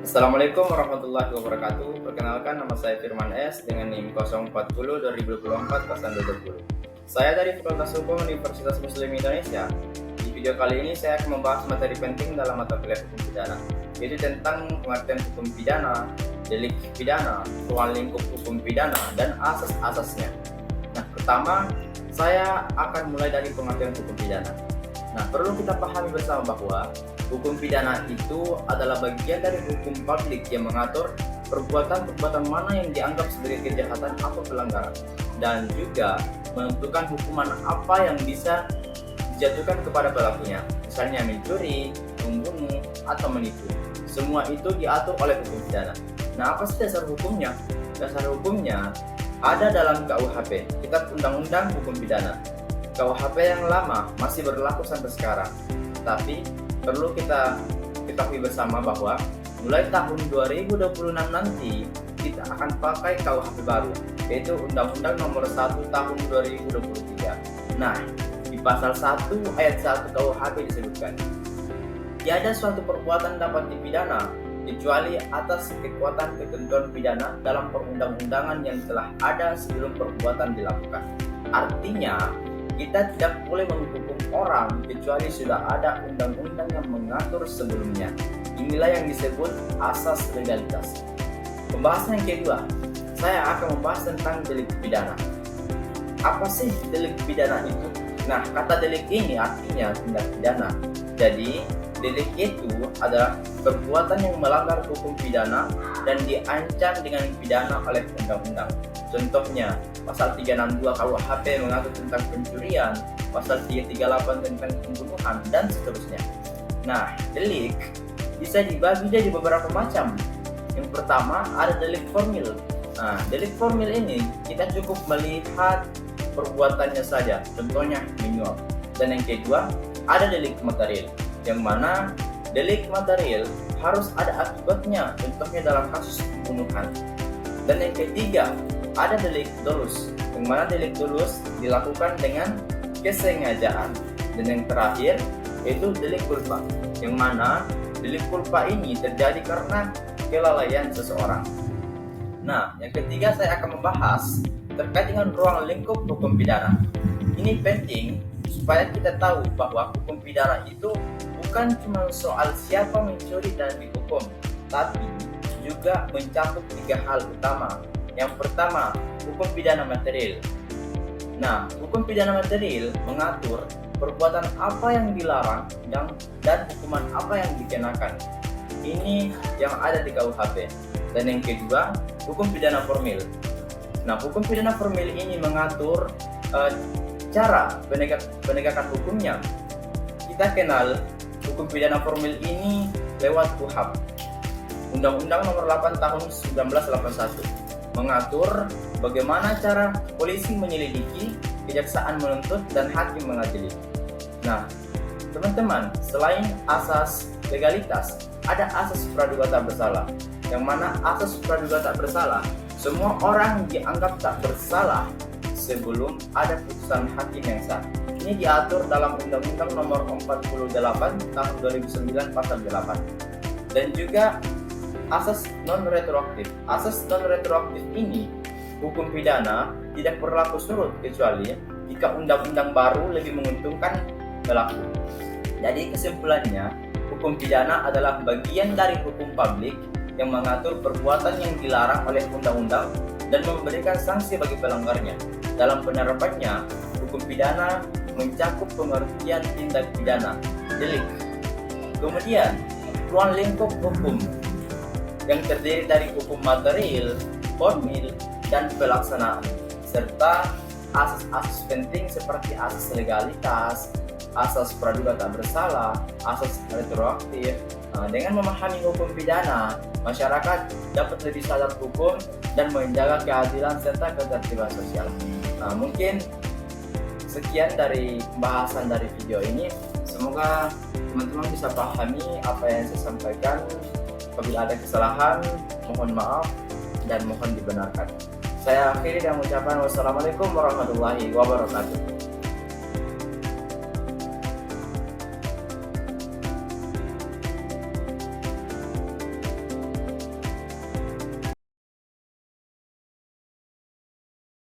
Assalamualaikum warahmatullahi wabarakatuh. Perkenalkan, nama saya Firman S dengan NIM 040 2024 2020. Saya dari Fakultas Hukum Universitas Muslim Indonesia. Di video kali ini saya akan membahas materi penting dalam mata kuliah hukum pidana, yaitu tentang pengertian hukum pidana, delik pidana, ruang lingkup hukum pidana, dan asas-asasnya. Nah, pertama saya akan mulai dari pengertian hukum pidana. Nah, perlu kita pahami bersama bahwa hukum pidana itu adalah bagian dari hukum publik yang mengatur perbuatan-perbuatan mana yang dianggap sebagai kejahatan atau pelanggaran, dan juga menentukan hukuman apa yang bisa dijatuhkan kepada pelakunya, misalnya mencuri, membunuh, atau menipu. Semua itu diatur oleh hukum pidana. Nah, apa sih dasar hukumnya? Dasar hukumnya ada dalam KUHP, Kitab Undang-Undang Hukum Pidana. KUHP yang lama masih berlaku sampai sekarang, tapi perlu kita ketahui bersama bahwa mulai tahun 2026 nanti kita akan pakai KUHP baru, yaitu Undang-Undang Nomor 1 Tahun 2023. Nah, di pasal 1 ayat 1 KUHP disebutkan, tiada suatu perbuatan dapat dipidana kecuali atas kekuatan ketentuan pidana dalam perundang-undangan yang telah ada sebelum perbuatan dilakukan. Artinya, kita tidak boleh menghukum orang kecuali sudah ada undang-undang yang mengatur sebelumnya. Inilah yang disebut asas legalitas. Pembahasan yang kedua, saya akan membahas tentang delik pidana. Apa sih delik pidana itu? Nah, kata delik ini artinya tindak pidana. Jadi, delik itu adalah perbuatan yang melanggar hukum pidana dan diancam dengan pidana oleh undang-undang. Contohnya, pasal 362 KUHP mengatur tentang pencurian, pasal 338 tentang pembunuhan, dan seterusnya. Nah, delik bisa dibagi jadi beberapa macam. Yang pertama, ada delik formil. Nah, delik formil ini kita cukup melihat perbuatannya saja, contohnya menyuap. Dan yang kedua, ada delik material, yang mana delik material harus ada akibatnya, contohnya dalam kasus pembunuhan. Dan yang ketiga, ada delik dolus, yang mana delik dolus dilakukan dengan kesengajaan. Dan yang terakhir yaitu delik culpa, yang mana delik culpa ini terjadi karena kelalaian seseorang. Nah, yang ketiga saya akan membahas terkait dengan ruang lingkup hukum pidana. Ini penting supaya kita tahu bahwa hukum pidana itu bukan cuma soal siapa mencuri dan dihukum, tapi juga mencakup tiga hal utama. Yang pertama, hukum pidana material. Nah, hukum pidana material mengatur perbuatan apa yang dilarang dan hukuman apa yang dikenakan. Ini yang ada di KUHP. Dan yang kedua, hukum pidana formil. Nah, hukum pidana formil ini mengatur cara penegakan hukumnya. Kita kenal hukum pidana formil ini lewat KUHP, Undang-Undang Nomor 8 Tahun 1981, mengatur bagaimana cara polisi menyelidiki, kejaksaan menuntut, dan hakim mengadili. Nah, teman-teman, selain asas legalitas, ada asas praduga tak bersalah, yang mana asas praduga tak bersalah, semua orang dianggap tak bersalah sebelum ada putusan hakim yang sah. Ini diatur dalam Undang-Undang Nomor 48 Tahun 2009 Pasal 8. Dan juga asas non-retroaktif. Asas non-retroaktif ini hukum pidana tidak berlaku surut kecuali jika undang-undang baru lebih menguntungkan pelaku. Jadi kesimpulannya, hukum pidana adalah bagian dari hukum publik yang mengatur perbuatan yang dilarang oleh undang-undang dan memberikan sanksi bagi pelanggarnya. Dalam penerapannya, hukum pidana mencakup pengertian tindak pidana, delik. Kemudian, ruang lingkup hukum yang terdiri dari hukum material, formil, dan pelaksanaan, serta asas-asas penting seperti asas legalitas, asas praduga tak bersalah, asas retroaktif. Dengan memahami hukum pidana, masyarakat dapat lebih sadar hukum dan menjaga keadilan serta ketertiban sosial. Mungkin sekian dari pembahasan dari video ini. Semoga teman-teman bisa pahami apa yang saya sampaikan. Apabila ada kesalahan, mohon maaf dan mohon dibenarkan. Saya akhiri dengan mengucapkan wassalamualaikum warahmatullahi wabarakatuh.